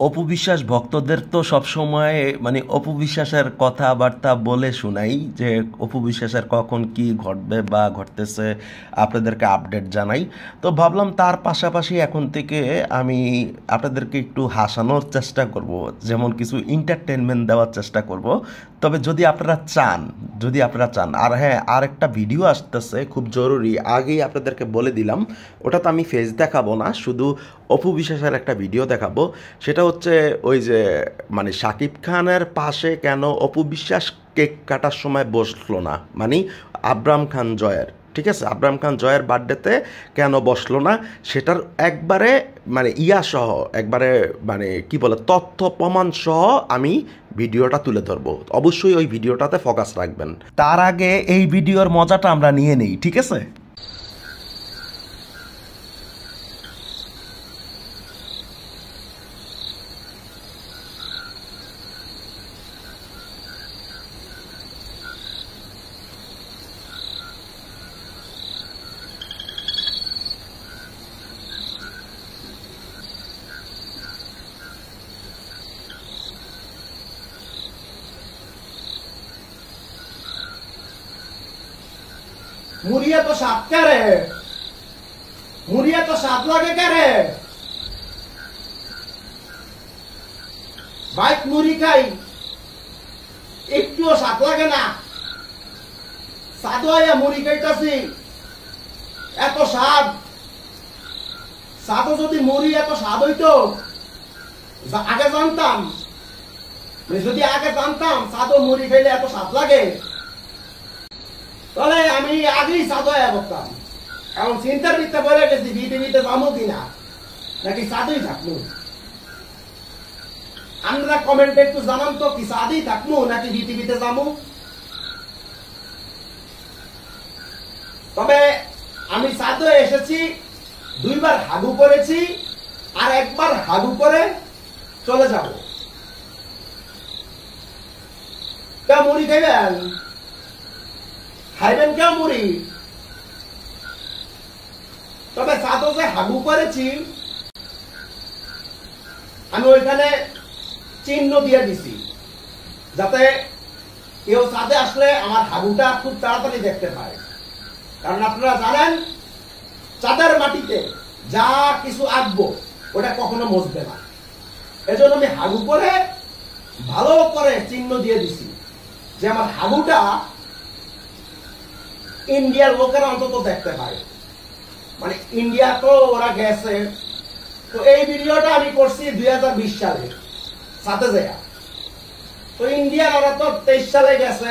অপবিশ্বাস ভক্তদের তো সবসময় মানে অপবিশ্বাসের কথাবার্তা বলে শোনাই যে অপবিশ্বাসের কখন কি ঘটবে বা ঘটতেছে আপনাদেরকে আপডেট জানাই। তো ভাবলাম তার পাশাপাশি এখন থেকে আমি আপনাদেরকে একটু হাসানোর চেষ্টা করব, যেমন কিছু এন্টারটেনমেন্ট দেওয়ার চেষ্টা করব। তবে যদি আপনারা চান আর হ্যাঁ, আর একটা ভিডিও আসতেছে খুব জরুরি, আগেই আপনাদেরকে বলে দিলাম। ওটা তো আমি ফেস দেখাবো না, শুধু অপু বিশ্বাসের একটা ভিডিও দেখাবো। সেটা হচ্ছে ওই যে মানে শাকিব খানের পাশে কেন অপু বিশ্বাস কেক কাটার সময় বসলো না, মানে আব্রাম খান জয়ের, ঠিক আছে, আব্রাম খান জয়ের বার্থডেতে কেন বসলো না, সেটার একবারে মানে সহ একবারে মানে কি বলে তথ্য প্রমাণ সহ আমি ভিডিওটা তুলে ধরবো। অবশ্যই ওই ভিডিওটাতে ফোকাস রাখবেন। তার আগে এই ভিডিওর মজাটা আমরা নিয়ে নেই, ঠিক আছে? मुरिया तो साथ क्या रे? मुरिया तो साथ लगे क्या रे? बाइक मुरी खाई एक क्यों साथ लगे ना? साधु आया मुरी खाई तसी ऐतो साध साधु जो दी मुरी ऐतो साधु ही तो आगे जानता मैं जो दी आगे जानता साधु मुरी खाई ले ऐतो साथ लगे তাহলে আমি আগেই সাধু হয়ে বলতাম। এখন চিন্তার ভিতরে বলে গেছি বিটিভিতে যাবো কিনা নাকি সাধুই থাকবো। আমরা কমেন্টে একটু জানান তো, কি সাধুই থাকবো নাকি বিটিভিতে যাবো। তবে আমি সাধু হয়ে এসেছি, দুইবার হাগু করেছি, আর একবার হাগু করে চলে যাব। তা মুড়ি খাইবেন? খাইবেন কেউ মুড়ি? তবে সাথে যে হাগু করেছি আমি ওইখানে চিহ্ন দিয়ে দিছি, যাতে কেউ সাথে আসলে আমার হাগুটা খুব তাড়াতাড়ি দেখতে পায়। কারণ আপনারা জানেন চাঁদের মাটিতে যা কিছু আঁকবো ওটা কখনো মজবে না। এজন্য আমি হাগু করে ভালো করে চিহ্ন দিয়ে দিছি যে আমার হাগুটা ইন্ডিয়ার লোকেরা অন্তত দেখতে পায়। মানে ইন্ডিয়া তো ওরা গেছে। তো এই ভিডিওটা আমি করছি 2020 সালে সাথে যায়। তো ইন্ডিয়ার ওরা তো 23 সালে গেছে,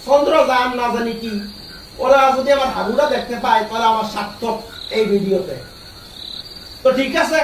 চন্দ্রযান না জানি কি। ওরা যদি আমার হাগুটা দেখতে পায় তাহলে আমার সার্থক এই ভিডিওতে। তো ঠিক আছে।